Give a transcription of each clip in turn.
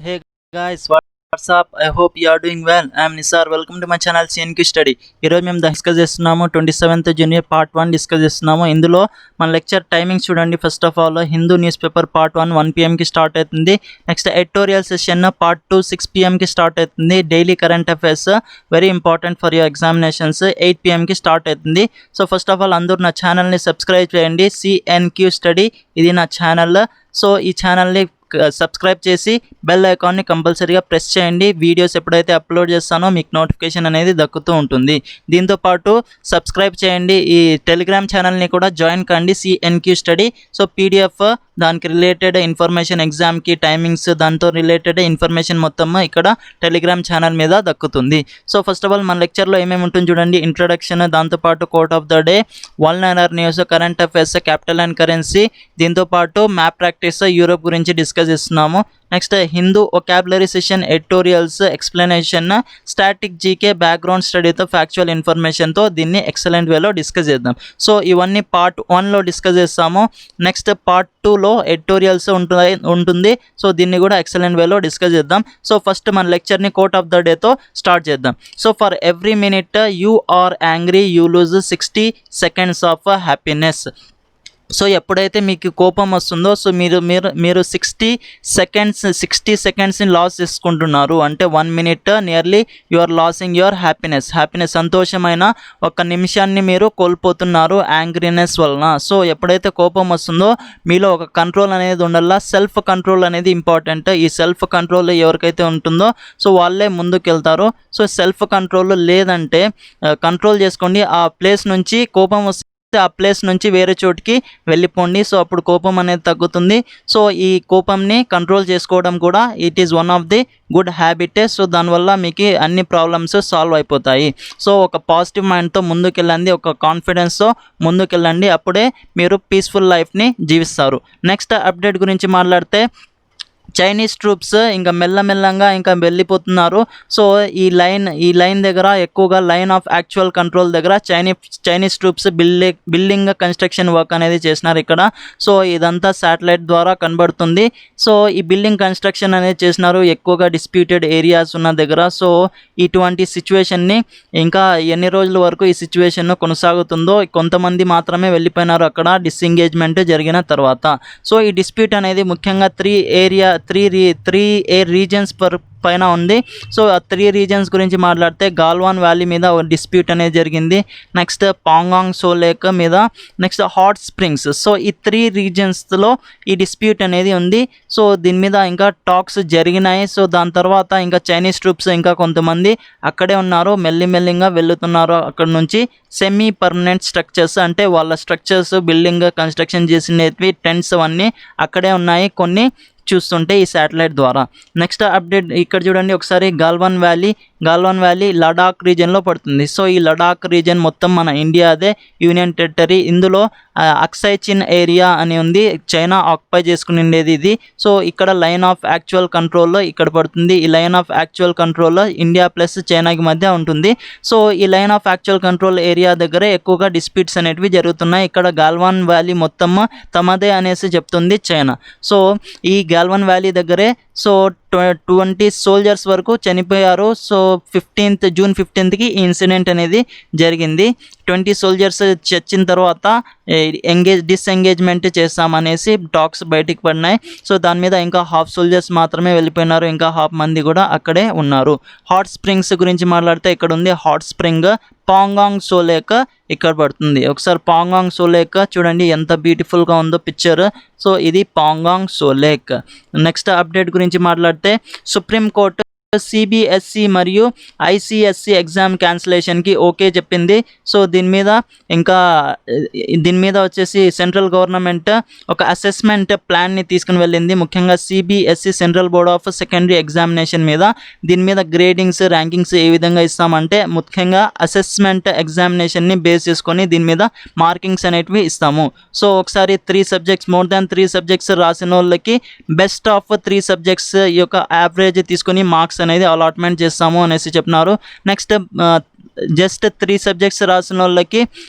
Hey guys, what's up? I hope you are doing well. I am Nisar. Welcome to my channel CNQ Study. ఈరోజు మేము discuss చేస్తున్నాము 27th junior part 1 discuss చేస్తున్నాము. ఇందులో మన lecture timings చూడండి. First of all Hindu news paper part 1 PM start అవుతుంది. Next editorial session part 2 6 PM start అవుతుంది. Daily current affairs very important for your examinations 8 PM start అవుతుంది. So first of all అందరూ నా ఛానల్ని సబ్స్క్రైబ్ చేయండి. CNQ study ఇది నా channel. So ఈ ఛానల్ని సబ్స్క్రైబ్ చేసి బెల్ ఐకాన్ని కంపల్సరీగా ప్రెస్ చేయండి. వీడియోస్ ఎప్పుడైతే అప్లోడ్ చేస్తానో మీకు నోటిఫికేషన్ అనేది దక్కుతూ ఉంటుంది. దీంతోపాటు సబ్స్క్రైబ్ చేయండి. ఈ టెలిగ్రామ్ ఛానల్ని కూడా జాయిన్ కండి, CNQ స్టడీ. సో PDF దానికి రిలేటెడ్ ఇన్ఫర్మేషన్, ఎగ్జామ్కి టైమింగ్స్, దాంతో రిలేటెడ్ ఇన్ఫర్మేషన్ మొత్తం ఇక్కడ టెలిగ్రామ్ ఛానల్ మీద దక్కుతుంది. సో ఫస్ట్ ఆఫ్ ఆల్ మన లెక్చర్లో ఏమేమి ఉంటుంది చూడండి. ఇంట్రొడక్షన్, దాంతోపాటు quote of the day, world honour news, current affairs, capital and currency, దీంతోపాటు మ్యాప్ ప్రాక్టీస్, యూరోప్ గురించి డిస్కస్ చేస్తున్నాము. Next Hindu vocabulary session, editorials, explanation, static GK, background స్టడీతో ఫ్యాక్చువల్ ఇన్ఫర్మేషన్తో దీన్ని ఎక్సలెంట్ వేలో డిస్కస్ చేద్దాం. సో ఇవన్నీ పార్ట్ 1లో డిస్కస్ చేస్తాము. నెక్స్ట్ పార్ట్ 2లో ఎడిటోరియల్స్ ఉంటుంది. సో దీన్ని కూడా ఎక్సలెంట్ వేలో డిస్కస్ చేద్దాం. సో ఫస్ట్ మన లెక్చర్ని కోట్ ఆఫ్ ద డేతో స్టార్ట్ చేద్దాం. So for every minute you are angry you lose 60 seconds of happiness. So ఎప్పుడైతే మీకు కోపం వస్తుందో సో మీరు 60 సెకండ్స్ని లాస్ చేసుకుంటున్నారు. అంటే 1 minute nearly you are losing your happiness. సంతోషమైన 1 నిమిషాన్ని మీరు కోల్పోతున్నారు యాంగ్రీనెస్ వలన. సో ఎప్పుడైతే కోపం వస్తుందో మీలో ఒక కంట్రోల్ అనేది ఉండాలా. సెల్ఫ్ కంట్రోల్ అనేది ఇంపార్టెంట్. ఈ సెల్ఫ్ కంట్రోల్ ఎవరికైతే ఉంటుందో సో వాళ్ళే ముందుకు వెళ్తారు. సో సెల్ఫ్ కంట్రోల్ లేదంటే కంట్రోల్ చేసుకోండి. ఆ ప్లేస్ నుంచి కోపం వస్తే ఆ ప్లేస్ నుంచి వేరే చోటికి వెళ్ళిపోండి. సో అప్పుడు కోపం అనేది తగ్గుతుంది. సో ఈ కోపంని కంట్రోల్ చేసుకోవడం కూడా it is one of the good హ్యాబిటే. సో దానివల్ల మీకు అన్ని ప్రాబ్లమ్స్ సాల్వ్ అయిపోతాయి. సో ఒక పాజిటివ్ మైండ్తో ముందుకెళ్ళండి, ఒక కాన్ఫిడెన్స్తో ముందుకెళ్ళండి. అప్పుడే మీరు పీస్ఫుల్ లైఫ్ని జీవిస్తారు. నెక్స్ట్ అప్డేట్ గురించి మాట్లాడితే చైనీస్ ట్రూప్స్ ఇంకా మెల్లమెల్లంగా ఇంకా వెళ్ళిపోతున్నారు. సో ఈ లైన్ దగ్గర ఎక్కువగా లైన్ ఆఫ్ యాక్చువల్ కంట్రోల్ దగ్గర Chinese troops building construction work అనేది చేసినారు ఇక్కడ. సో ఇదంతా శాటిలైట్ ద్వారా కనబడుతుంది. సో ఈ బిల్డింగ్ కన్స్ట్రక్షన్ అనేది చేసినారు ఎక్కువగా డిస్ప్యూటెడ్ ఏరియాస్ ఉన్న దగ్గర. సో ఇటువంటి సిచ్యువేషన్ని ఇంకా ఎన్ని రోజుల వరకు ఈ సిచ్యువేషన్ కొనసాగుతుందో, కొంతమంది మాత్రమే వెళ్ళిపోయినారు అక్కడ డిస్ఎంగేజ్మెంట్ జరిగిన తర్వాత. సో ఈ డిస్ప్యూట్ అనేది ముఖ్యంగా 3 ఎయిర్ రీజన్స్ పైన ఉంది. సో ఆ 3 రీజన్స్ గురించి మాట్లాడితే గాల్వాన్ వ్యాలీ మీద ఒక డిస్ప్యూట్ అనేది జరిగింది. నెక్స్ట్ పాంగాంగ్ సో లేక్ మీద, నెక్స్ట్ హాట్ స్ప్రింగ్స్. సో ఈ 3 రీజన్స్లో ఈ డిస్ప్యూట్ అనేది ఉంది. సో దీని మీద ఇంకా టాక్స్ జరిగినాయి. సో దాని తర్వాత ఇంకా చైనీస్ ట్రూప్స్ ఇంకా కొంతమంది అక్కడే ఉన్నారు, మెల్లిమెల్లిగా వెళ్తున్నారు అక్కడ నుంచి. సెమీ పర్మనెంట్ స్ట్రక్చర్స్ అంటే వాళ్ళ స్ట్రక్చర్స్ బిల్డింగ్ కన్స్ట్రక్షన్ చేసినవి టెంట్స్ అవన్నీ అక్కడే ఉన్నాయి కొన్ని చూస్తుంటే ఈ శాటిలైట్ ద్వారా. నెక్స్ట్ అప్డేట్ ఇక్కడ చూడండి ఒకసారి. గాల్వాన్ వ్యాలీ లడాక్ రీజియన్లో పడుతుంది. సో ఈ లడాక్ రీజియన్ మొత్తం మన ఇండియాదే యూనియన్ టెరిటరీ. ఇందులో అక్సై చిన్ ఏరియా అని ఉంది, చైనా ఆక్యుపై చేసుకుని ఉండేది ఇది. సో ఇక్కడ లైన్ ఆఫ్ యాక్చువల్ కంట్రోల్లో ఇక్కడ పడుతుంది. ఈ లైన్ ఆఫ్ యాక్చువల్ కంట్రోల్లో ఇండియా ప్లస్ చైనాకి మధ్య ఉంటుంది. సో ఈ line of actual control area దగ్గరే ఎక్కువగా డిస్ప్యూట్స్ అనేటివి జరుగుతున్నాయి. ఇక్కడ గాల్వాన్ వ్యాలీ మొత్తం తమదే అనేసి చెప్తుంది చైనా. సో ఈ గాల్వాన్ వ్యాలీ దగ్గరే సో 20 సోల్జర్స్ వరకు చనిపోయారు. సో జూన్ 15కి ఈ ఇన్సిడెంట్ అనేది జరిగింది. 20 సోల్జర్స్ చచ్చిన తర్వాత డిస్ఎంగేజ్మెంట్ చేస్తామనేసి టాక్స్ బయటికి పడినాయి. సో దాని మీద ఇంకా హాఫ్ సోల్జర్స్ మాత్రమే వెళ్ళిపోయినారు, ఇంకా హాఫ్ మంది కూడా అక్కడే ఉన్నారు. హాట్ స్ప్రింగ్స్ గురించి మాట్లాడితే ఇక్కడ ఉంది hot spring Pangong so lake ఇక్కడ పడుతుంది. ఒకసారి పాంగాంగ్ సో లేక్ చూడండి ఎంత బ్యూటిఫుల్గా ఉందో పిక్చర్. సో ఇది Pangong so lake. Next update గురించి మాట్లాడితే సుప్రీంకోర్టు CBSE మరియు ICSE ఎగ్జామ్ క్యాన్సిలేషన్కి ఓకే చెప్పింది. సో దీని మీద వచ్చేసి సెంట్రల్ గవర్నమెంట్ ఒక అసెస్మెంట్ ప్లాన్ని తీసుకుని వెళ్ళింది, ముఖ్యంగా CBSE central board of secondary examination మీద. దీని మీద గ్రేడింగ్స్ ర్యాంకింగ్స్ ఏ విధంగా ఇస్తామంటే ముఖ్యంగా అసెస్మెంట్ ఎగ్జామినేషన్ని బేస్ చేసుకొని దీని మీద మార్కింగ్స్ అనేటివి ఇస్తాము. సో ఒకసారి 3 సబ్జెక్ట్స్ మోర్ దాన్ 3 సబ్జెక్ట్స్ రాసిన వాళ్ళకి బెస్ట్ ఆఫ్ 3 సబ్జెక్ట్స్ యొక్క యావరేజ్ తీసుకొని మార్క్స్ అనేది అలాట్మెంట్ చేస్తాము అనేసి చెప్తున్నారు. నెక్స్ట్ జస్ట్ 3 సబ్జెక్ట్స్ రాసిన వాళ్ళకి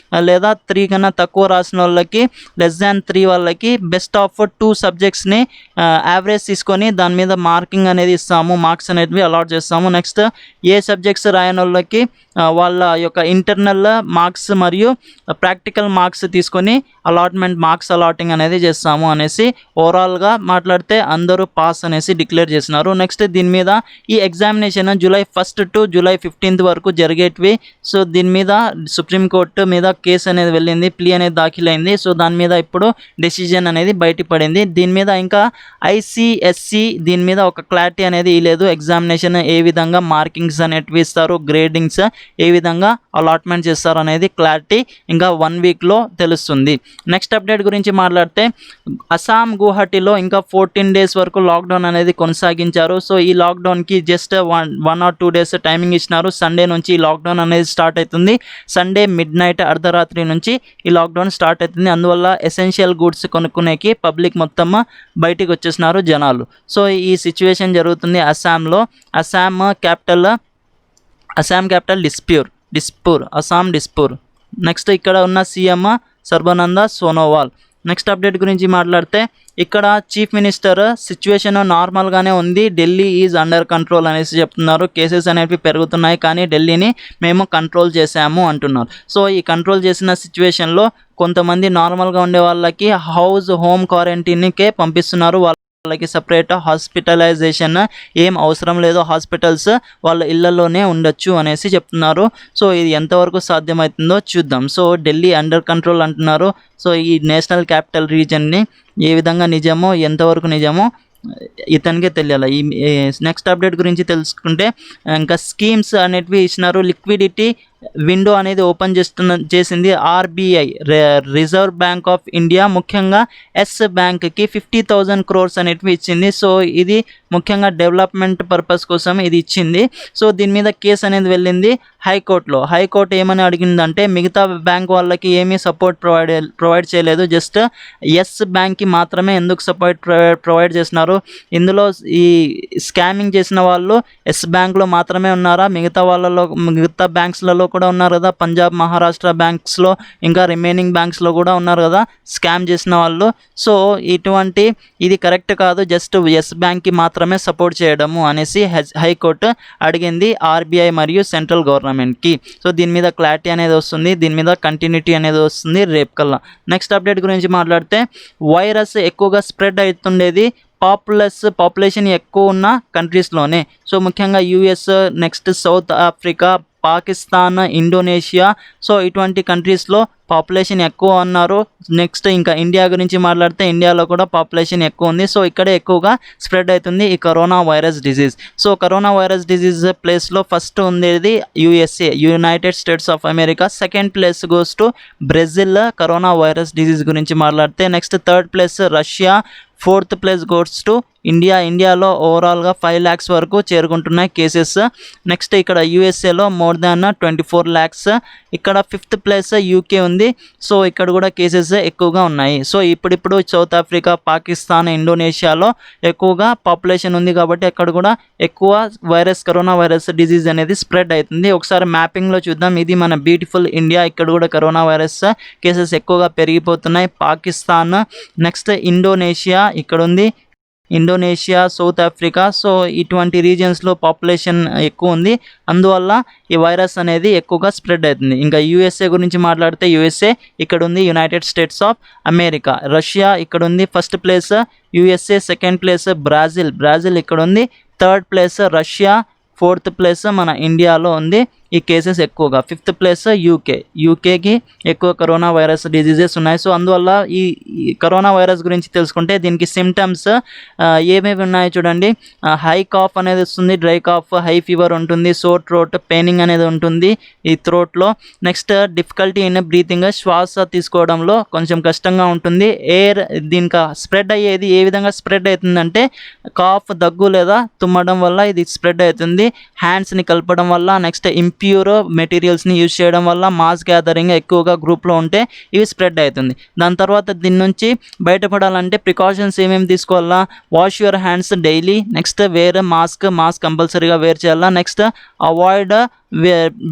లేదా 3 కన్నా తక్కువ రాసిన వాళ్ళకి <3 వాళ్ళకి బెస్ట్ ఆఫ్ 2 సబ్జెక్ట్స్ని యావరేజ్ తీసుకొని దాని మీద మార్కింగ్ అనేది ఇస్తాము, మార్క్స్ అనేటివి అలాట్ చేస్తాము. నెక్స్ట్ ఏ సబ్జెక్ట్స్ రాయని వాళ్ళకి వాళ్ళ యొక్క ఇంటర్నల్ మార్క్స్ మరియు ప్రాక్టికల్ మార్క్స్ తీసుకొని అలాట్మెంట్ మార్క్స్ అలాటింగ్ అనేది చేస్తాము అనేసి ఓవరాల్గా మాట్లాడితే అందరూ పాస్ అనేసి డిక్లేర్ చేసినారు. నెక్స్ట్ దీని మీద ఈ ఎగ్జామినేషన్ జూలై 1 టు జూలై 15 వరకు జరిగేటివి. సో దీని మీద సుప్రీంకోర్టు మీద కేసు అనేది వెళ్ళింది, ప్లీ అనేది దాఖలైంది. సో దాని మీద ఇప్పుడు డెసిజన్ అనేది బయటపడింది. దీని మీద ఇంకా ఐసిఎస్సి దీని మీద ఒక క్లారిటీ అనేది లేదు. ఎగ్జామినేషన్ ఏ విధంగా మార్కింగ్స్ అనేటివి ఇస్తారు, గ్రేడింగ్స్ ఏ విధంగా అలాట్మెంట్ చేస్తారు అనేది క్లారిటీ ఇంకా 1 వీక్లో తెలుస్తుంది. నెక్స్ట్ అప్డేట్ గురించి మాట్లాడితే అస్సాం గువాహటిలో ఇంకా 14 డేస్ వరకు లాక్డౌన్ అనేది కొనసాగించారు. సో ఈ లాక్డౌన్కి జస్ట్ 1 or 2 డేస్ టైమింగ్ ఇచ్చినారు. సండే నుంచి ఈ లాక్డౌన్ అనేది స్టార్ట్ అవుతుంది. సండే మిడ్-నైట్ అర్ధరాత్రి నుంచి ఈ లాక్డౌన్ స్టార్ట్ అవుతుంది. అందువల్ల ఎసెన్షియల్ గూడ్స్ కొనుక్కునేకి పబ్లిక్ మొత్తం బయటికి వచ్చేసినారు జనాలు. సో ఈ సిచ్యువేషన్ జరుగుతుంది అస్సాంలో. అస్సాం క్యాపిటల్ డిస్పూర్. నెక్స్ట్ ఇక్కడ ఉన్న CM Sarbananda Sonowal. Next update గురించి మాట్లాడితే ఇక్కడ చీఫ్ మినిస్టర్ సిచ్యువేషన్ నార్మల్గానే ఉంది, ఢిల్లీ ఈజ్ అండర్ కంట్రోల్ అనేసి చెప్తున్నారు. కేసెస్ అనేవి పెరుగుతున్నాయి కానీ ఢిల్లీని మేము కంట్రోల్ చేసాము అంటున్నారు. సో ఈ కంట్రోల్ చేసిన సిచ్యువేషన్లో కొంతమంది నార్మల్గా ఉండే వాళ్ళకి హోమ్ క్వారంటైన్కే పంపిస్తున్నారు. వాళ్ళకి సపరేట్ హాస్పిటలైజేషన్ ఏం అవసరం లేదు, హాస్పిటల్స్ వాళ్ళ ఇళ్లలోనే ఉండొచ్చు అనేసి చెప్తున్నారు. సో ఇది ఎంతవరకు సాధ్యమవుతుందో చూద్దాం. సో ఢిల్లీ అండర్ కంట్రోల్ అంటున్నారు. సో ఈ నేషనల్ క్యాపిటల్ రీజన్ని ఏ విధంగా నిజమో ఎంతవరకు నిజమో ఇతనికే తెలియాలి. ఈ నెక్స్ట్ అప్డేట్ గురించి తెలుసుకుంటే ఇంకా స్కీమ్స్ అనేటివి ఇచ్చినారు. లిక్విడిటీ విండో అనేది ఓపెన్ చేసింది RBI, reserve bank of India. ముఖ్యంగా ఎస్ బ్యాంక్కి 50,000 crores అనేటివి ఇచ్చింది. సో ఇది ముఖ్యంగా డెవలప్మెంట్ పర్పస్ కోసం ఇది ఇచ్చింది. సో దీని మీద కేసు అనేది వెళ్ళింది హైకోర్టులో. హైకోర్టు ఏమని అడిగిందంటే మిగతా బ్యాంక్ వాళ్ళకి ఏమీ సపోర్ట్ ప్రొవైడ్ చేయలేదు, జస్ట్ ఎస్ బ్యాంక్కి మాత్రమే ఎందుకు సపోర్ట్ ప్రొవైడ్ చేసినారు. ఇందులో ఈ స్కామింగ్ చేసిన వాళ్ళు ఎస్ బ్యాంక్లో మాత్రమే ఉన్నారా, మిగతా బ్యాంక్స్లలో కూడా ఉన్నారు కదా, పంజాబ్ మహారాష్ట్ర బ్యాంక్స్లో ఇంకా రిమైనింగ్ బ్యాంక్స్లో కూడా ఉన్నారు కదా స్కామ్ చేసిన వాళ్ళు. సో ఇది కరెక్ట్ కాదు, జస్ట్ ఎస్ బ్యాంక్కి మాత్రమే సపోర్ట్ చేయడము అనేసి హైకోర్టు అడిగింది ఆర్బీఐ మరియు సెంట్రల్ గవర్నమెంట్కి. సో దీని మీద క్లారిటీ అనేది వస్తుంది, దీని మీద కంటిన్యూటీ అనేది వస్తుంది రేపు కల్లా. నెక్స్ట్ అప్డేట్ గురించి మాట్లాడితే వైరస్ ఎక్కువగా స్ప్రెడ్ అవుతుండేది పాపులేషన్ ఎక్కువ ఉన్న కంట్రీస్లోనే. సో ముఖ్యంగా US, next south Africa, Pakistan, Indonesia. So ఇటువంటి కంట్రీస్లో పాపులేషన్ ఎక్కువ ఉన్నారు. నెక్స్ట్ ఇంకా ఇండియా గురించి మాట్లాడితే ఇండియాలో కూడా పాపులేషన్ ఎక్కువ ఉంది. సో ఇక్కడే ఎక్కువగా స్ప్రెడ్ అవుతుంది ఈ corona virus disease. So corona virus disease ప్లేస్లో ఫస్ట్ ఉండేది USA, United states of America. Second place goes to Brazil corona virus disease గురించి మాట్లాడితే. Next third place Russia, fourth place goes to ఇండియాలో ఓవరాల్గా 5 lakhs వరకు చేరుకుంటున్నాయి cases. Next ఇక్కడ యూఎస్ఏలో more than 24 lakhs. ఇక్కడ 5th place UK ఉంది. So ఇక్కడ కూడా కేసెస్ ఎక్కువగా ఉన్నాయి. సో ఇప్పుడు సౌత్ ఆఫ్రికా, పాకిస్తాన్, ఇండోనేషియాలో ఎక్కువగా పాపులేషన్ ఉంది కాబట్టి అక్కడ కూడా ఎక్కువ కరోనా వైరస్ డిజీజ్ అనేది స్ప్రెడ్ అవుతుంది. ఒకసారి మ్యాపింగ్లో చూద్దాం. ఇది మన బ్యూటిఫుల్ ఇండియా. ఇక్కడ కూడా కరోనా వైరస్ కేసెస్ ఎక్కువగా పెరిగిపోతున్నాయి. పాకిస్తాన్, నెక్స్ట్ ఇండోనేషియా ఇక్కడ ఉంది, ఇండోనేషియా, సౌత్ ఆఫ్రికా. సో ఇటువంటి రీజియన్స్లో పాపులేషన్ ఎక్కువ ఉంది, అందువల్ల ఈ వైరస్ అనేది ఎక్కువగా స్ప్రెడ్ అవుతుంది. ఇంకా యూఎస్ఏ గురించి మాట్లాడితే యూఎస్ఏ ఇక్కడ ఉంది, United states of America. Russia ఇక్కడ ఉంది, first place USA. Second place Brazil ఇక్కడ ఉంది. Third place Russia. Fourth place మన ఇండియాలో ఉంది ఈ కేసెస్ ఎక్కువగా. 5th ప్లేస్ యూకేకి ఎక్కువ కరోనా వైరస్ డిజీజెస్ ఉన్నాయి. సో అందువల్ల ఈ కరోనా వైరస్ గురించి తెలుసుకుంటే దీనికి సిమ్టమ్స్ ఏమేమి ఉన్నాయో చూడండి. హై కాఫ్ అనేది వస్తుంది, డ్రై కాఫ్, హై ఫీవర్ ఉంటుంది, సోర్ థ్రోట్, పెయినింగ్ అనేది ఉంటుంది ఈ థ్రోట్లో. నెక్స్ట్ డిఫికల్టీ ఇన్ బ్రీతింగ్, శ్వాస తీసుకోవడంలో కొంచెం కష్టంగా ఉంటుంది. ఎయిర్ దీనికి స్ప్రెడ్ అయ్యేది ఏ విధంగా స్ప్రెడ్ అవుతుందంటే కాఫ్, దగ్గు లేదా తుమ్మడం వల్ల ఇది స్ప్రెడ్ అవుతుంది. హ్యాండ్స్ని కలపడం వల్ల, నెక్స్ట్ ఇంప్యూర్ మెటీరియల్స్ని యూజ్ చేయడం వల్ల, మాస్ గ్యాదరింగ్ ఎక్కువగా గ్రూప్లో ఉంటే ఇవి స్ప్రెడ్ అవుతుంది. దాని తర్వాత దీని నుంచి బయటపడాలంటే ప్రికాషన్స్ ఏమేమి తీసుకోవాలా? Wash your hands daily. Next wear mask కంపల్సరీగా వేర్ చేయాలా. Next avoid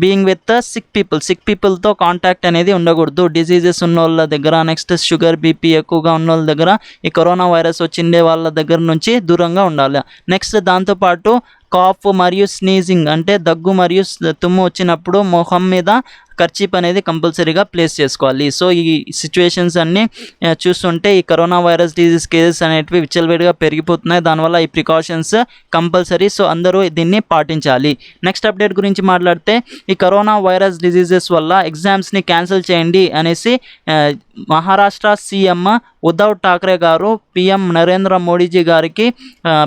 being with sick పీపుల్తో కాంటాక్ట్ అనేది ఉండకూడదు. డిసీజెస్ ఉన్న వాళ్ళ దగ్గర, నెక్స్ట్ షుగర్ బీపీ ఎక్కువగా ఉన్న వాళ్ళ దగ్గర, ఈ కరోనా వైరస్ వచ్చిండే వాళ్ళ దగ్గర నుంచి దూరంగా ఉండాలి. నెక్స్ట్ దాంతోపాటు కాఫ్ మరియు స్నీజింగ్ అంటే దగ్గు మరియు తుమ్ము వచ్చినప్పుడు మొహం మీద కర్చీప్ అనేది కంపల్సరీగా ప్లేస్ చేసుకోవాలి. సో ఈ సిచ్యువేషన్స్ అన్నీ చూస్తుంటే ఈ కరోనా వైరస్ డిజీజ్ కేసెస్ అనేటివి విచ్చలవిడిగా పెరిగిపోతున్నాయి. దానివల్ల ఈ ప్రికాషన్స్ కంపల్సరీ. సో అందరూ దీన్ని పాటించాలి. నెక్స్ట్ అప్డేట్ గురించి మాట్లాడితే ఈ కరోనా వైరస్ డిజీజెస్ వల్ల ఎగ్జామ్స్ని క్యాన్సిల్ చేయండి అనేసి మహారాష్ట్ర సీఎం ఉద్ధవ్ ఠాక్రే గారు పీఎం నరేంద్ర మోడీజీ గారికి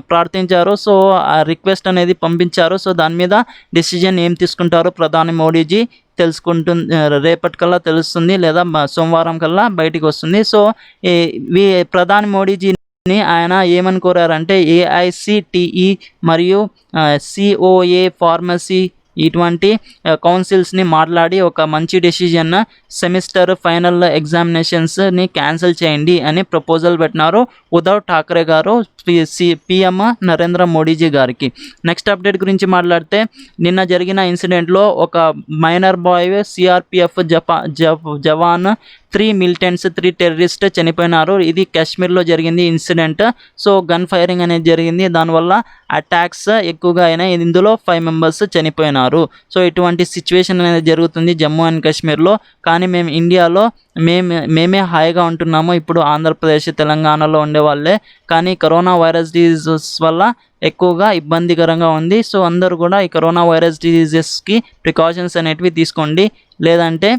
ప్రార్థించారు. సో ఆ రిక్వెస్ట్ అనేది పంపించారు. సో దాని మీద డెసిజన్ ఏం తీసుకుంటారో ప్రధాని మోడీజీ రేపటికల్లా తెలుస్తుంది, లేదా సోమవారం కల్లా బయటికి వస్తుంది. సో ఈ ప్రధాని మోడీజీని ఆయన ఏమని కోరారంటే ఏఐసిటిఈ మరియు సిఓఏ ఫార్మసీ ఇటువంటి కౌన్సిల్స్ని మాట్లాడి ఒక మంచి డెసిజన్ సెమిస్టర్ ఫైనల్ ఎగ్జామినేషన్స్ని క్యాన్సిల్ చేయండి అని ప్రపోజల్ పెట్టినారు ఉద్ధవ్ ఠాక్రే గారు పీఎం నరేంద్ర మోడీజీ గారికి. నెక్స్ట్ అప్డేట్ గురించి మాట్లాడితే నిన్న జరిగిన ఇన్సిడెంట్లో ఒక మైనర్ బాయ్ సిఆర్పిఎఫ్ జవాన్ 3 మిలిటెంట్స్ 3 టెర్రరిస్ట్ చనిపోయినారు. ఇది కాశ్మీర్లో జరిగింది ఇన్సిడెంట్. సో గన్ ఫైరింగ్ అనేది జరిగింది, దానివల్ల అటాక్స్ ఎక్కువగా అయినాయి. ఇందులో 5 మెంబర్స్ చనిపోయినారు. సో ఇటువంటి సిచ్యువేషన్ అనేది జరుగుతుంది జమ్మూ అండ్ కాశ్మీర్లో. కానీ మేము ఇండియాలో మేమే హాయిగా ఉంటున్నాము. ఇప్పుడు ఆంధ్రప్రదేశ్ తెలంగాణలో ఉండే వాళ్ళే, కానీ కరోనా వైరస్ డిజీజెస్ వల్ల ఎక్కువగా ఇబ్బందికరంగా ఉంది. సో అందరూ కూడా ఈ కరోనా వైరస్ డిజీజెస్కి ప్రికాషన్స్ అనేటివి తీసుకోండి, లేదంటే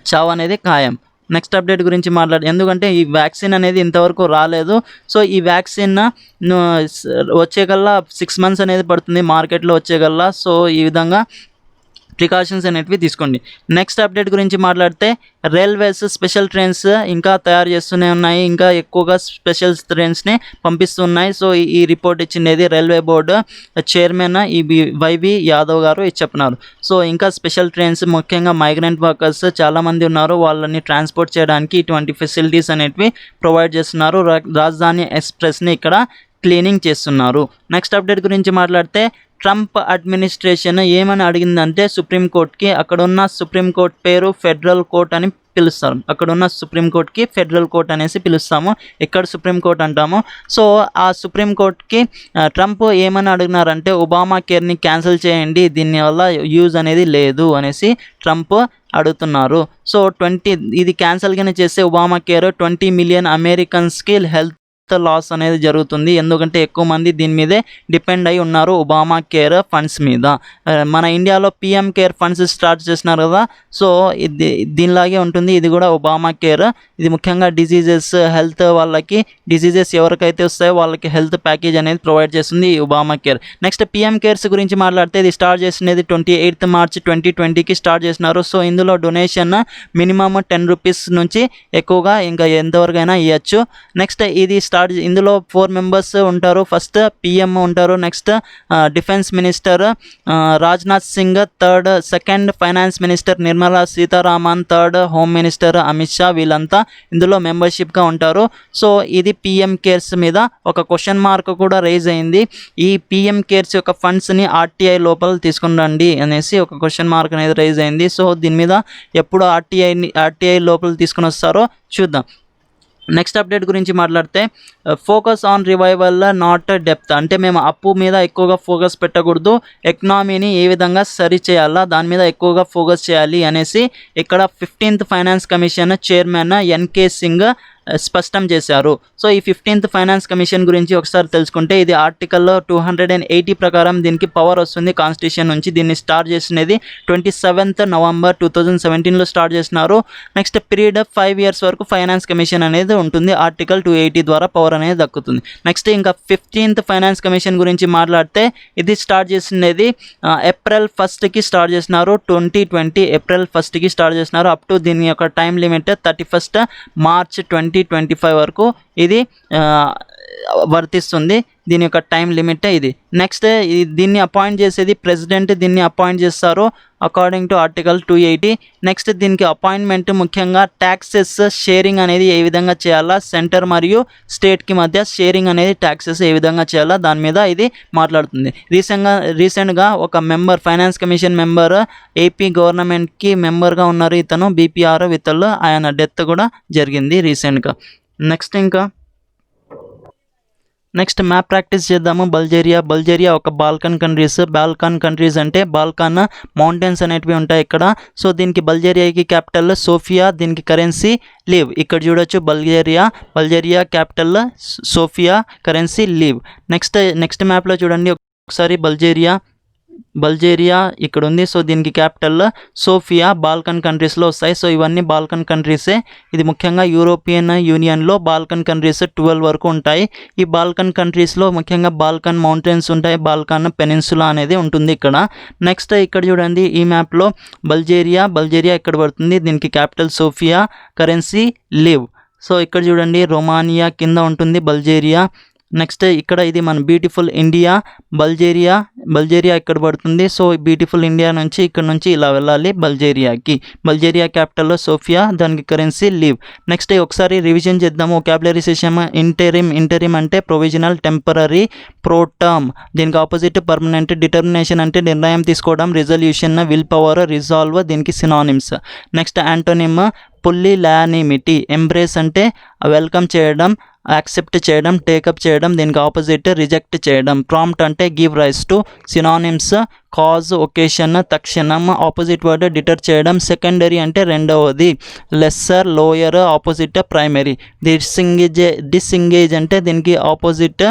చావు అనేది ఖాయం. నెక్స్ట్ అప్డేట్ గురించి ఎందుకంటే ఈ వ్యాక్సిన్ అనేది ఇంతవరకు రాలేదు. సో ఈ వ్యాక్సిన్ వచ్చేకల్లా 6 months అనేది పడుతుంది మార్కెట్లో వచ్చేకల్లా. సో ఈ విధంగా ప్రికాషన్స్ అనేటివి తీసుకోండి. నెక్స్ట్ అప్డేట్ గురించి మాట్లాడితే రైల్వేస్ స్పెషల్ ట్రైన్స్ ఇంకా తయారు చేస్తూనే ఉన్నాయి, ఇంకా ఎక్కువగా స్పెషల్ ట్రైన్స్ని పంపిస్తున్నాయి. సో ఈ రిపోర్ట్ ఇచ్చింది railway board chairman YV Yadav గారు చెప్పినారు. సో ఇంకా స్పెషల్ ట్రైన్స్ ముఖ్యంగా మైగ్రెంట్ వర్కర్స్ చాలామంది ఉన్నారు, వాళ్ళని ట్రాన్స్పోర్ట్ చేయడానికి ఇటువంటి ఫెసిలిటీస్ అనేటివి ప్రొవైడ్ చేస్తున్నారు. రాజధాని ఎక్స్ప్రెస్ని ఇక్కడ క్లీనింగ్ చేస్తున్నారు. నెక్స్ట్ అప్డేట్ గురించి మాట్లాడితే ట్రంప్ అడ్మినిస్ట్రేషన్ ఏమని అడిగిందంటే సుప్రీంకోర్టుకి, అక్కడున్న సుప్రీంకోర్టు పేరు ఫెడరల్ కోర్ట్ అని పిలుస్తారు. అక్కడున్న సుప్రీంకోర్టుకి ఫెడరల్ కోర్ట్ అనేసి పిలుస్తాము, ఇక్కడ సుప్రీంకోర్టు అంటాము. సో ఆ సుప్రీంకోర్టుకి ట్రంప్ ఏమని అడిగినారంటే ఒబామా కేర్ని క్యాన్సిల్ చేయండి, దీనివల్ల యూజ్ అనేది లేదు అనేసి ట్రంప్ అడుగుతున్నారు. సో ఇది క్యాన్సిల్గానే చేస్తే ఒబామా కేర్ 20 million అమెరికన్స్కి హెల్త్ లాస్ అనేది జరుగుతుంది. ఎందుకంటే ఎక్కువ మంది దీని మీదే డిపెండ్ అయి ఉన్నారు ఒబామా కేర్ ఫండ్స్ మీద. మన ఇండియాలో పిఎం కేర్ ఫండ్స్ స్టార్ట్ చేసినారు కదా, సో దీనిలాగే ఉంటుంది ఇది కూడా ఒబామా కేర్. ఇది ముఖ్యంగా డిసీజెస్ హెల్త్ వాళ్ళకి, డిసీజెస్ ఎవరికైతే వస్తాయో వాళ్ళకి హెల్త్ ప్యాకేజ్ అనేది ప్రొవైడ్ చేస్తుంది Obama care. Next PM cares గురించి మాట్లాడితే ఇది స్టార్ట్ చేసినది 28 March 2020కి స్టార్ట్ చేసినారు. సో ఇందులో డొనేషన్ మినిమమ్ 10 rupees నుంచి ఎక్కువగా ఇంకా ఎంతవరకైనా ఇవ్వచ్చు. నెక్స్ట్ ఇది ఇందులో 4 members ఉంటారు. ఫస్ట్ పిఎం ఉంటారు, next defence minister Rajnath Singh, second finance minister Nirmala Sitharaman, third home minister Amit Shah, వీళ్ళంతా ఇందులో మెంబర్షిప్గా ఉంటారు. సో ఇది పిఎం కేర్స్ మీద ఒక క్వశ్చన్ మార్క్ కూడా రైజ్ అయింది. ఈ పిఎం కేర్స్ యొక్క ఫండ్స్ని ఆర్టీఐ లోపల తీసుకుని రండి అనేసి ఒక క్వశ్చన్ మార్క్ అనేది రైజ్ అయింది. సో దీని మీద ఎప్పుడు ఆర్టీఐ లోపల తీసుకుని వస్తారో చూద్దాం. నెక్స్ట్ అప్డేట్ గురించి మాట్లాడితే focus on revival not depth, అంటే మేము అప్పు మీద ఎక్కువగా ఫోకస్ పెట్టకూడదు, ఎకనామీని ఏ విధంగా సరి చేయాలా దాని మీద ఎక్కువగా ఫోకస్ చేయాలి అనేసి ఇక్కడ 15th finance commission chairman NK Singh స్పష్టం చేశారు. సో ఈ 15th ఫైనాన్స్ కమిషన్ గురించి ఒకసారి తెలుసుకుంటే ఇది ఆర్టికల్లో 280 ప్రకారం దీనికి పవర్ వస్తుంది కాన్స్టిట్యూషన్ నుంచి. దీన్ని స్టార్ట్ చేసినది 27th November 2017లో స్టార్ట్ చేసినారు. నెక్స్ట్ పీరియడ్ 5 years వరకు ఫైనాన్స్ కమిషన్ అనేది ఉంటుంది. ఆర్టికల్ 280 ద్వారా పవర్ అనేది దక్కుతుంది. నెక్స్ట్ ఇంకా 15th ఫైనాన్స్ కమిషన్ గురించి మాట్లాడితే ఇది స్టార్ట్ చేసినది April 1st స్టార్ట్ చేసినారు. 2020 April 1st స్టార్ట్ చేసినారు. అప్ టు దీని యొక్క టైం లిమిట్ 31st March 2025 వరకు ఇది వర్తిస్తుంది. దీని యొక్క టైం లిమిట్ ఇది. నెక్స్ట్ దీన్ని అపాయింట్ చేసేది ప్రెసిడెంట్, దీన్ని అపాయింట్ చేస్తారు అకార్డింగ్ టు ఆర్టికల్ 280. నెక్స్ట్ దీనికి అపాయింట్మెంట్ ముఖ్యంగా ట్యాక్సెస్ షేరింగ్ అనేది ఏ విధంగా చేయాలా, సెంటర్ మరియు స్టేట్కి మధ్య షేరింగ్ అనేది ట్యాక్సెస్ ఏ విధంగా చేయాలా దాని మీద ఇది మాట్లాడుతుంది. రీసెంట్గా ఒక member, finance commission member, AP గవర్నమెంట్కి మెంబర్గా ఉన్నారు ఇతను, బీపీఆర్ వితల్, ఆయన డెత్ కూడా జరిగింది రీసెంట్గా. నెక్స్ట్ మ్యాప్ ప్రాక్టీస్ చేద్దాము. బల్గేరియా ఒక బాల్కన్ కంట్రీస్ అంటే బాల్కన్ మౌంటైన్స్ అనేటివి ఉంటాయి ఇక్కడ. సో దీనికి బల్గేరియాకి క్యాపిటల్ సోఫియా, దీనికి కరెన్సీ లీవ్. ఇక్కడ చూడొచ్చు Bulgaria capital Sofia, currency lev. Next మ్యాప్లో చూడండి ఒకసారి బల్గేరియా ఇక్కడ ఉంది. సో దీనికి క్యాపిటల్ సోఫియా, బాల్కన్ కంట్రీస్లో వస్తాయి. సో ఇవన్నీ బాల్కన్ కంట్రీసే. ఇది ముఖ్యంగా యూరోపియన్ యూనియన్లో బాల్కన్ కంట్రీస్ 12 వరకు ఉంటాయి. ఈ బాల్కన్ కంట్రీస్లో ముఖ్యంగా బాల్కన్ మౌంటైన్స్ ఉంటాయి, బాల్కన్ పెనిన్సులా అనేది ఉంటుంది ఇక్కడ. నెక్స్ట్ ఇక్కడ చూడండి ఈ మ్యాప్లో బల్గేరియా ఇక్కడ పడుతుంది, దీనికి capital Sofia, currency lev. So ఇక్కడ చూడండి రొమానియా కింద ఉంటుంది బల్గేరియా. నెక్స్ట్ ఇక్కడ ఇది మన బ్యూటిఫుల్ ఇండియా, బల్గేరియా ఇక్కడ పడుతుంది. సో బ్యూటిఫుల్ ఇండియా నుంచి ఇక్కడ నుంచి ఇలా వెళ్ళాలి బల్గేరియా క్యాపిటల్ సోఫియా, దానికి కరెన్సీ లీవ్. నెక్స్ట్ ఒకసారి రివిజన్ చేద్దాము వొకాబులరీ సెషన్. ఇంటరిమ్ అంటే ప్రొవిజనల్, టెంపరరీ, ప్రోటర్మ్, దీనికి ఆపోజిట్ పర్మనెంట్. డిటర్మినేషన్ అంటే నిర్ణయం తీసుకోవడం, రిజల్యూషన్, విల్ పవర్, రిజాల్వ్, దీనికి synonyms. Next antonym pusillanimity. Embrace అంటే వెల్కమ్ చేయడం, యాక్సెప్ట్ చేయడం, టేకప్ చేయడం, దీనికి ఆపోజిట్ రిజెక్ట్ చేయడం. ప్రాంప్ట్ అంటే give rise to. Synonyms cause, occasion, తక్షణం, ఆపోజిట్ వర్డ్ డిటర్ చేయడం. సెకండరీ అంటే రెండవది, లెస్సర్, లోయర్, ఆపోజిట్ ప్రైమరీ. డిస్ఎంగేజ్ అంటే దీనికి ఆపోజిట్,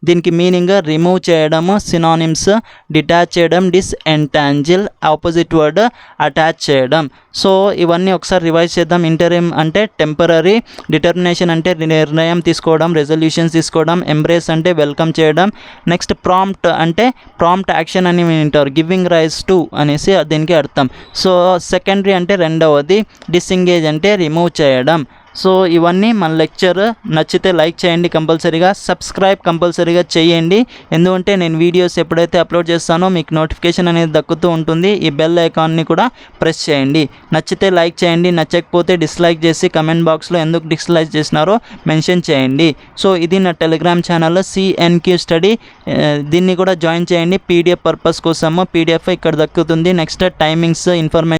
దీనికి మీనింగ్ రిమూవ్ చేయడం. సినానిమ్స్ డిటాచ్ చేయడం, డిస్ఎంటాంజిల్, ఆపోజిట్ వర్డ్ అటాచ్ చేయడం. సో ఇవన్నీ ఒకసారి రివైజ్ చేద్దాం. ఇంటరిమ్ అంటే టెంపరరీ, డిటర్మినేషన్ అంటే నిర్ణయం తీసుకోవడం, రెజల్యూషన్స్ తీసుకోవడం, ఎంబ్రేస్ అంటే వెల్కమ్ చేయడం. నెక్స్ట్ ప్రాంప్ట్ అంటే ప్రాంప్ట్ యాక్షన్ అని వింటారు, గివింగ్ రైస్ టు అనేసి దీనికి అర్థం. సో సెకండరీ అంటే రెండవది, డిస్ఎంగేజ్ అంటే రిమూవ్ చేయడం. సో ఇవన్నీ మన లెక్చర్. నచ్చితే లైక్ చేయండి, కంపల్సరీగా సబ్స్క్రైబ్ కంపల్సరీగా చేయండి. ఎందుకంటే నేను వీడియోస్ ఎప్పుడైతే అప్లోడ్ చేస్తానో మీకు నోటిఫికేషన్ అనేది దక్కుతూ ఉంటుంది. ఈ బెల్ ఐకాన్ని కూడా ప్రెస్ చేయండి. నచ్చితే లైక్ చేయండి, నచ్చకపోతే డిస్లైక్ చేసి కమెంట్ బాక్స్లో ఎందుకు డిస్లైక్ చేసినారో మెన్షన్ చేయండి. సో ఇది నా టెలిగ్రామ్ ఛానల్ CNQ స్టడీ, దీన్ని కూడా జాయిన్ చేయండి PDF పర్పస్ కోసము. PDF ఇక్కడ దక్కుతుంది. నెక్స్ట్ టైమింగ్స్, ఇన్ఫర్మేషన్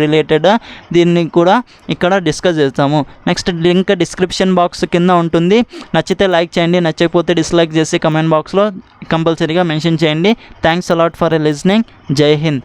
రిలేటెడ్ దీన్ని కూడా ఇక్కడ డిస్కస్ చేస్తాము. నెక్స్ట్ లింక్ డిస్క్రిప్షన్ బాక్స్ కింద ఉంటుంది. నచ్చితే లైక్ చేయండి, నచ్చకపోతే డిస్లైక్ చేసి కమెంట్ బాక్స్లో కంపల్సరీగా మెన్షన్ చేయండి. Thanks a lot for listening. జై హింద్.